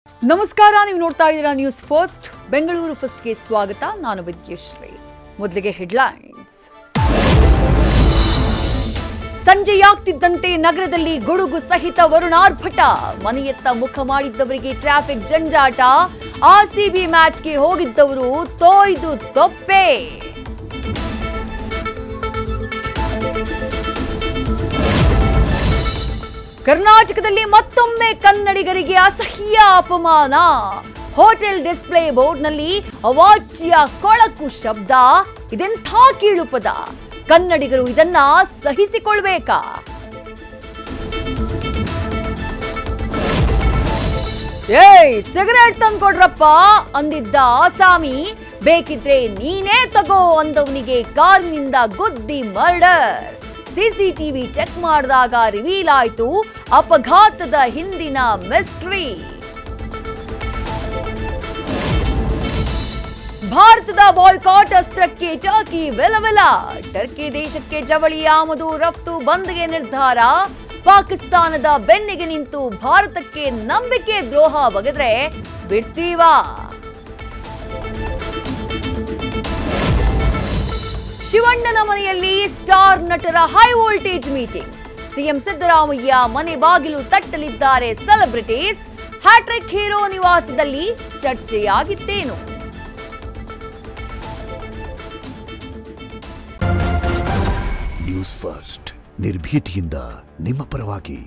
ನಮಸ್ಕಾರ, ನೀವು ನೋಡ್ತಾ ಇದ್ದೀರಾ ನ್ಯೂಸ್ ಫಸ್ಟ್. ಬೆಂಗಳೂರು ಫಸ್ಟ್ಗೆ ಸ್ವಾಗತ. ನಾನು ವಿದ್ಯಶ್ರೀ. ಮೊದಲಿಗೆ ಹೆಡ್ಲೈನ್ಸ್. ಸಂಜೆಯಾಗ್ತಿದ್ದಂತೆ ನಗರದಲ್ಲಿ ಗುಡುಗು ಸಹಿತ ವರುಣಾರ್ಭಟ. ಮನೆಯತ್ತ ಮುಖ ಮಾಡಿದ್ದವರಿಗೆ ಟ್ರಾಫಿಕ್ ಜಂಜಾಟ. ಆರ್ಸಿಬಿ ಮ್ಯಾಚ್ಗೆ ಹೋಗಿದ್ದವರು ತೊಯ್ದು ತೊಪ್ಪೆ. ಕರ್ನಾಟಕದಲ್ಲಿ ಮತ್ತೊಮ್ಮೆ ಕನ್ನಡಿಗರಿಗೆ ಅಸಹ್ಯ ಅಪಮಾನ. ಹೋಟೆಲ್ ಡಿಸ್ಪ್ಲೇ ಬೋರ್ಡ್ನಲ್ಲಿ ಅವಾಚ್ಯ ಕೊಳಕು ಶಬ್ದ. ಇದೆಂಥ ಕೀಳು ಪದ. ಕನ್ನಡಿಗರು ಇದನ್ನ ಸಹಿಸಿಕೊಳ್ಬೇಕಾ? ಸಿಗರೇಟ್ ತಂದ್ಕೊಡ್ರಪ್ಪ ಅಂದಿದ್ದ ಆಸಾಮಿ ಬೇಕಿದ್ರೆ ನೀನೇ ತಗೋ ಅಂದವನಿಗೆ ಕಾರಿನಿಂದ ಗುದ್ದಿ ಮರ್ಡರ್. ಸಿಸಿಟಿವಿ ಚೆಕ್ ಮಾಡಿದಾಗ ರಿವೀಲ್ ಆಯಿತು ಅಪಘಾತದ ಹಿಂದಿನ ಮಿಸ್ಟ್ರಿ. ಭಾರತದ ಬಾಯ್ಕಾಟ್ ಅಸ್ತ್ರಕ್ಕೆ ಟರ್ಕಿ ವೆಲವೆಲ. ಟರ್ಕಿ ದೇಶಕ್ಕೆ ಜವಳಿ ಆಮದು ರಫ್ತು ಬಂದ್ಗೆ ನಿರ್ಧಾರ. ಪಾಕಿಸ್ತಾನದ ಬೆನ್ನಿಗೆ ನಿಂತು ಭಾರತಕ್ಕೆ ನಂಬಿಕೆ ದ್ರೋಹ ಬಗೆದ್ರೆ ಬಿಡ್ತೀವಾ? ಶಿವಣ್ಣನ ಮನೆಯಲ್ಲಿ ಸ್ಟಾರ್ ನಟರ high voltage meeting. CM Siddaramaiah ಮನೆ ಬಾಗಿಲು ತಟ್ಟಲಿದ್ದಾರೆ ಸೆಲೆಬ್ರಿಟೀಸ್. ಹ್ಯಾಟ್ರಿಕ್ ಹೀರೋ ನಿವಾಸದಲ್ಲಿ ಚರ್ಚೆಯಾಗಿತ್ತೇನು? ನ್ಯೂಸ್ ಫಸ್ಟ್, ನಿರ್ಭೀತಿಯಿಂದ ನಿಮ್ಮ ಪರವಾಗಿ.